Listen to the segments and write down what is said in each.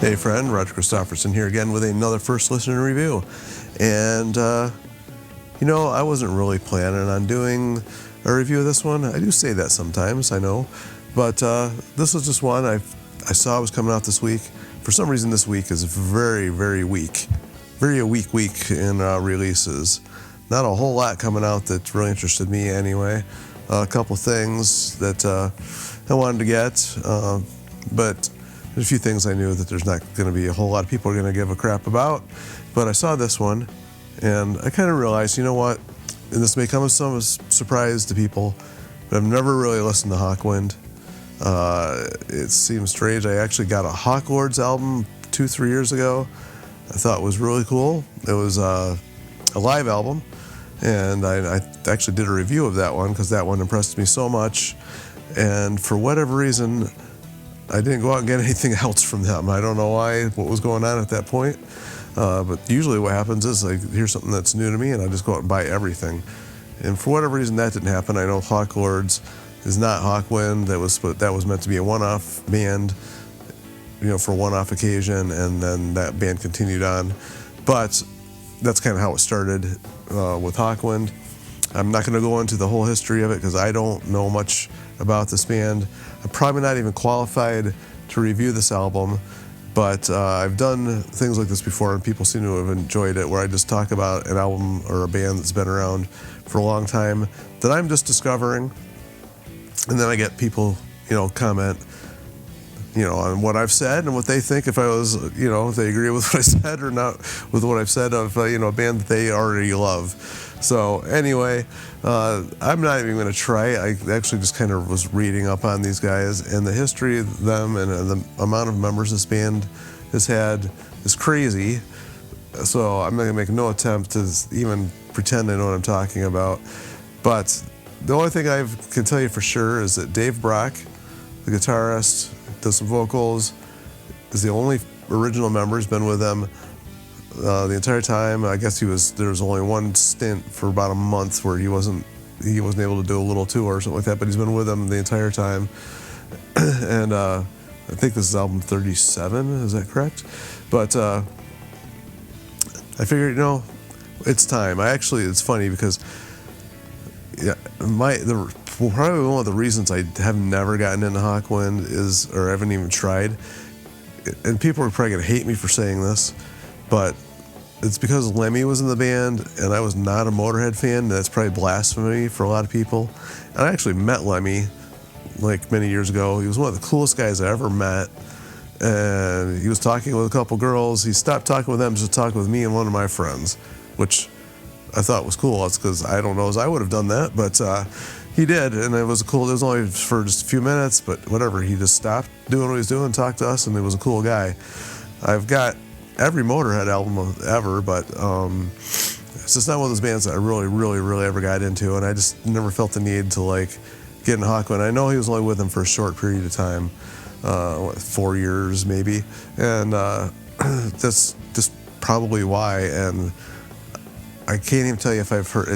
Hey friend, Roger Christofferson here again with another First Listener review. And, I wasn't really planning on doing a review of this one. I do say that sometimes, I know. But this was just one I saw was coming out this week. For some reason this week is very, very weak. Very a weak week in releases. Not a whole lot coming out that really interested me anyway. A couple things that I wanted to get, but there's a few things I knew that there's not going to be a whole lot of people are going to give a crap about. But I saw this one, and I kind of realized, you know what, and this may come as some surprise to people, but I've never really listened to Hawkwind. It seems strange. I actually got a Hawkwind's album 2-3 years ago. I thought it was really cool. It was a live album, and I actually did a review of that one because that one impressed me so much. And for whatever reason, I didn't go out and get anything else from them. I don't know why, what was going on at that point. But usually what happens is I hear something that's new to me and I just go out and buy everything. And for whatever reason that didn't happen. I know Hawklords is not Hawkwind. That was meant to be a one-off band, for a one-off occasion, and then that band continued on. But that's kind of how it started with Hawkwind. I'm not going to go into the whole history of it because I don't know much about this band. I'm probably not even qualified to review this album, but I've done things like this before and people seem to have enjoyed it, where I just talk about an album or a band that's been around for a long time that I'm just discovering, and then I get people, comment, on what I've said and what they think, if if they agree with what I said or not with what I've said of, a band that they already love. So anyway, I'm not even going to try. I actually just kind of was reading up on these guys, and the history of them and the amount of members this band has had is crazy. So I'm not going to make no attempt to even pretend I know what I'm talking about. But the only thing I can tell you for sure is that Dave Brock, the guitarist, does some vocals, is the only original member, has been with them the entire time. I guess there was only one stint for about a month where he wasn't able to do a little tour or something like that, but he's been with them the entire time. And I think this is album 37, is that correct? But I figured, it's time. It's funny because probably one of the reasons I have never gotten into Hawkwind or haven't even tried, and people are probably going to hate me for saying this, but it's because Lemmy was in the band and I was not a Motorhead fan. That's probably blasphemy for a lot of people. And I actually met Lemmy many years ago. He was one of the coolest guys I ever met, and he was talking with a couple girls. He stopped talking with them just to talk with me and one of my friends, which I thought was cool. It's because I don't know as I would have done that, but he did, and it was cool. It was only for just a few minutes, but whatever. He just stopped doing what he was doing, talked to us, and he was a cool guy. I've got every Motorhead album ever, but it's just not one of those bands that I really, really, really ever got into, and I just never felt the need to get in Hawkwind. I know he was only with them for a short period of time, 4 years maybe, and that's just probably why. And I can't even tell you if I've heard.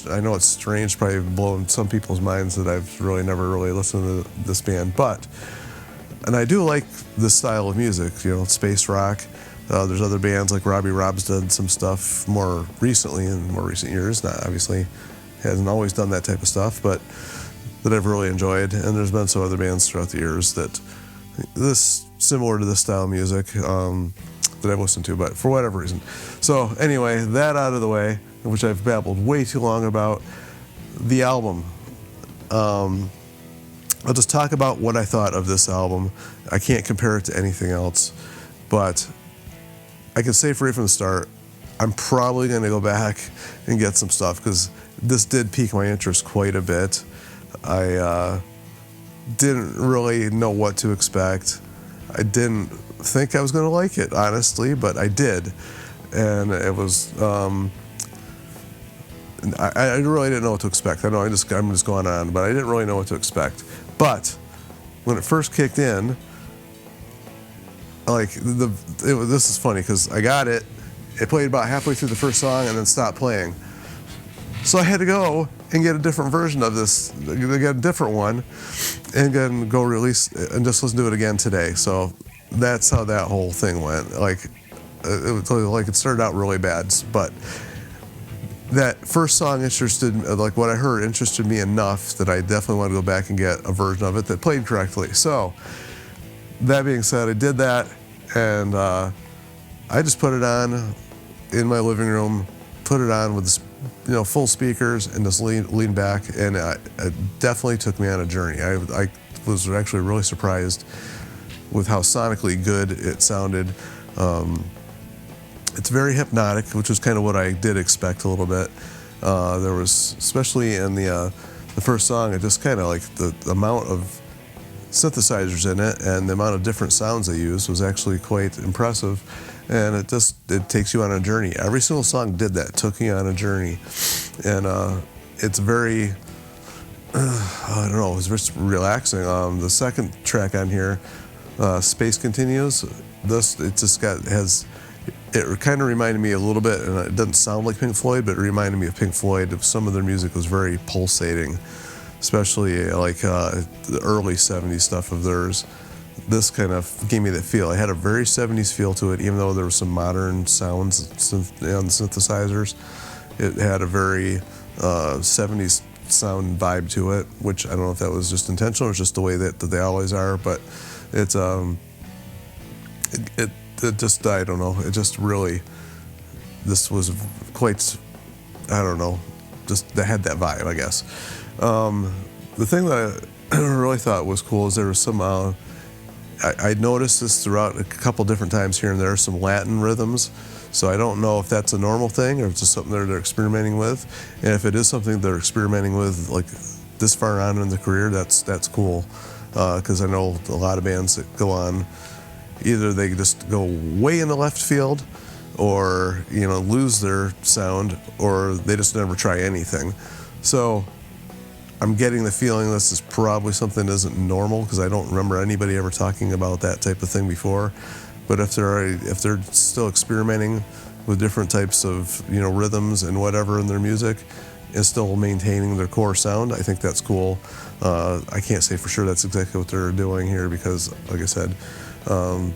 I know it's strange, probably blowing some people's minds that I've really never really listened to this band, and I do like this style of music, space rock. There's other bands like Robbie Robb's done some stuff more recently, in more recent years. Not obviously hasn't always done that type of stuff, but that I've really enjoyed. And there's been some other bands throughout the years that similar to this style of music that I've listened to, but for whatever reason. So anyway, that out of the way, which I've babbled way too long about, the album. I'll just talk about what I thought of this album. I can't compare it to anything else, but I can say right from the start, I'm probably going to go back and get some stuff because this did pique my interest quite a bit. I didn't really know what to expect. I didn't think I was going to like it, honestly, but I did. And it was, I really didn't know what to expect. I know I'm just going on, but I didn't really know what to expect. But when it first kicked in, this is funny because I got it. It played about halfway through the first song and then stopped playing. So I had to go and get a different version of this, get a different one, and then go release and just listen to it again today. So that's how that whole thing went. Like, it started out really bad, but that first song what I heard interested me enough that I definitely want to go back and get a version of it that played correctly. So, that being said, I did that, and I just put it on in my living room, put it on with full speakers, and just lean back, and it definitely took me on a journey. I was actually really surprised with how sonically good it sounded. It's very hypnotic, which was kind of what I did expect a little bit. There was, especially in the first song, it just kind of like the amount of synthesizers in it and the amount of different sounds they used was actually quite impressive. And it takes you on a journey. Every single song did that, took you on a journey. And it's very, I don't know, it was just relaxing. The second track on here, Space Continues, it kind of reminded me a little bit, and it doesn't sound like Pink Floyd, but it reminded me of Pink Floyd. Some of their music was very pulsating, especially like the early 70s stuff of theirs. This kind of gave me that feel. It had a very 70s feel to it, even though there were some modern sounds on the synthesizers. It had a very 70s sound vibe to it, which I don't know if that was just intentional or just the way that they always are, but it's it just, I don't know, it just really, this was quite, I don't know, just that had that vibe, I guess. The thing that I really thought was cool is there was some, I noticed this throughout a couple different times here and there, some Latin rhythms. So I don't know if that's a normal thing or if it's just something they're experimenting with. And if it is something they're experimenting with, like this far on in the career, that's cool. Because I know a lot of bands that go on, either they just go way in the left field or, lose their sound, or they just never try anything. So I'm getting the feeling this is probably something that isn't normal, because I don't remember anybody ever talking about that type of thing before. But if they're still experimenting with different types of rhythms and whatever in their music and still maintaining their core sound, I think that's cool. I can't say for sure that's exactly what they're doing here because, like I said, I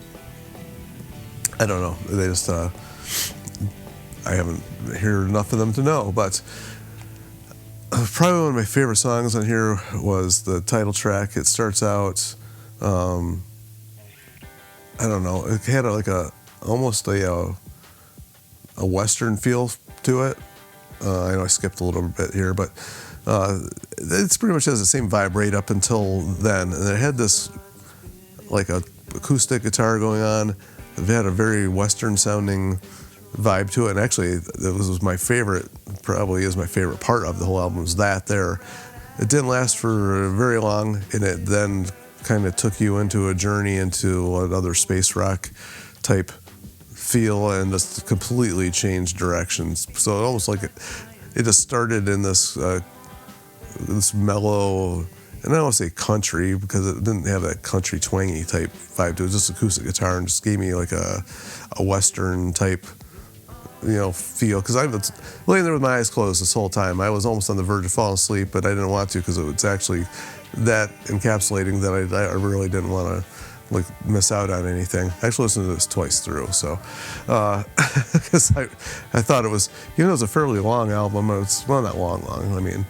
don't know. They just I haven't heard enough of them to know. But probably one of my favorite songs on here was the title track. It starts out, I don't know. It had almost a Western feel to it. I know I skipped a little bit here, but it's pretty much has the same vibe right up until then. And it had this like a acoustic guitar going on. It had a very Western sounding vibe to it. And actually, it was my favorite, probably is my favorite part of the whole album, was that there. It didn't last for very long, and it then kind of took you into a journey into another space rock type feel and just completely changed directions. So it almost like it just started in this mellow, and I don't want to say country because it didn't have that country twangy type vibe to it. It was just acoustic guitar and just gave me like a Western type feel. Because I was laying there with my eyes closed this whole time. I was almost on the verge of falling asleep, but I didn't want to because it was actually that encapsulating that I really didn't want to miss out on anything. I actually listened to this twice through, so because I thought it was, even though it was a fairly long album, it's not long. I mean,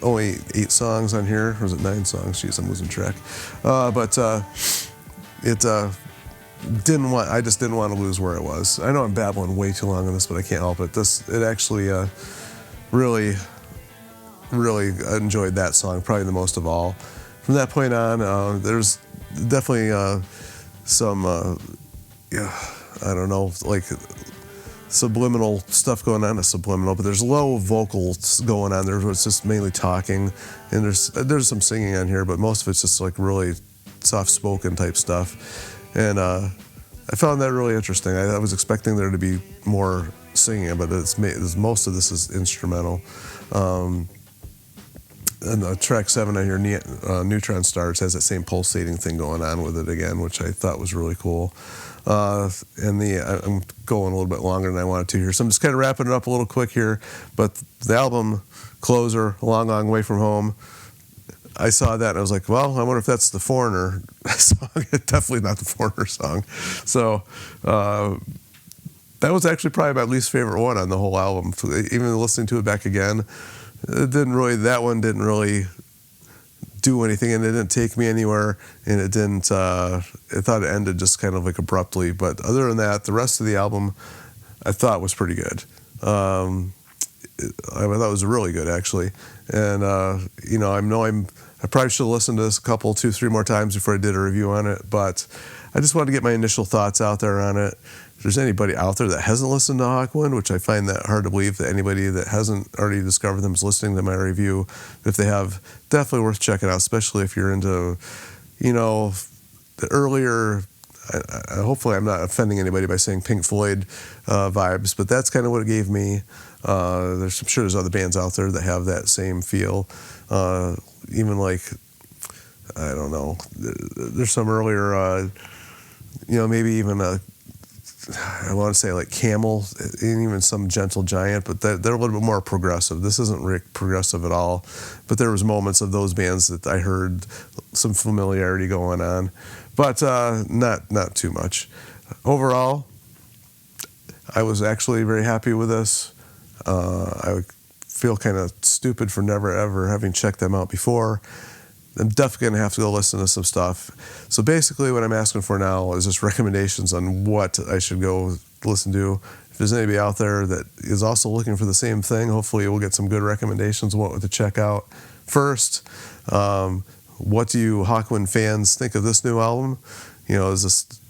only 8 songs on here, or was it 9 songs? Jeez, I'm losing track. But it I just didn't want to lose where it was. I know I'm babbling way too long on this, but I can't help it. It actually really enjoyed that song, probably the most of all. From that point on, there's definitely some, I don't know, like subliminal stuff going on. Not subliminal, but there's low vocals going on there. It's just mainly talking, and there's some singing on here, but most of it's just like really soft-spoken type stuff. And I found that really interesting. I was expecting there to be more singing, but most of this is instrumental. And track 7 on here, Neutron Stars, has that same pulsating thing going on with it again, which I thought was really cool. And I'm going a little bit longer than I wanted to here, so I'm just kind of wrapping it up a little quick here. But the album closer, Long Long Way From Home, I saw that and I was like, well, I wonder if that's the Foreigner song. Definitely not the Foreigner song. So that was actually probably my least favorite one on the whole album. Even listening to it back again, that one didn't really do anything, and it didn't take me anywhere, and it didn't, I thought it ended just kind of like abruptly. But other than that, the rest of the album I thought was pretty good. I thought it was really good, actually. And, I probably should have listened to this a couple, 2, 3 more times before I did a review on it, but I just wanted to get my initial thoughts out there on it. If there's anybody out there that hasn't listened to Hawkwind, which I find that hard to believe that anybody that hasn't already discovered them is listening to my review, if they have, definitely worth checking out, especially if you're into, the earlier, hopefully I'm not offending anybody by saying Pink Floyd vibes, but that's kind of what it gave me. I'm sure there's other bands out there that have that same feel. Even like, I don't know, there's some earlier, maybe even I want to say like Camel, and even some Gentle Giant, but they're a little bit more progressive. This isn't progressive at all, but there was moments of those bands that I heard some familiarity going on, but not too much. Overall, I was actually very happy with this. I feel kind of stupid for never ever having checked them out before. I'm definitely going to have to go listen to some stuff. So basically what I'm asking for now is just recommendations on what I should go listen to. If there's anybody out there that is also looking for the same thing, hopefully we'll get some good recommendations on what to check out. First, what do you Hawkwind fans think of this new album? Is this,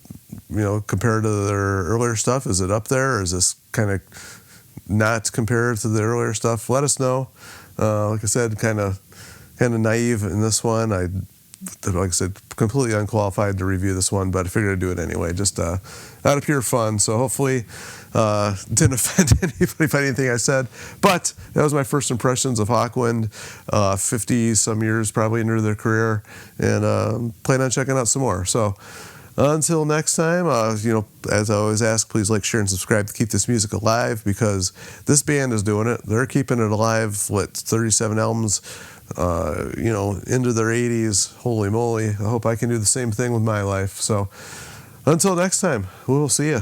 compared to their earlier stuff, is it up there? Or is this kind of not compared to the earlier stuff? Let us know. Like I said, kind of naive in this one. Like I said, completely unqualified to review this one, but I figured I'd do it anyway, just out of pure fun. So hopefully didn't offend anybody by anything I said. But that was my first impressions of Hawkwind, 50-some years probably into their career, and plan on checking out some more. So until next time, as I always ask, please like, share, and subscribe to keep this music alive, because this band is doing it. They're keeping it alive, 37 albums, into their 80s. Holy moly. I hope I can do the same thing with my life. So until next time, we will see you.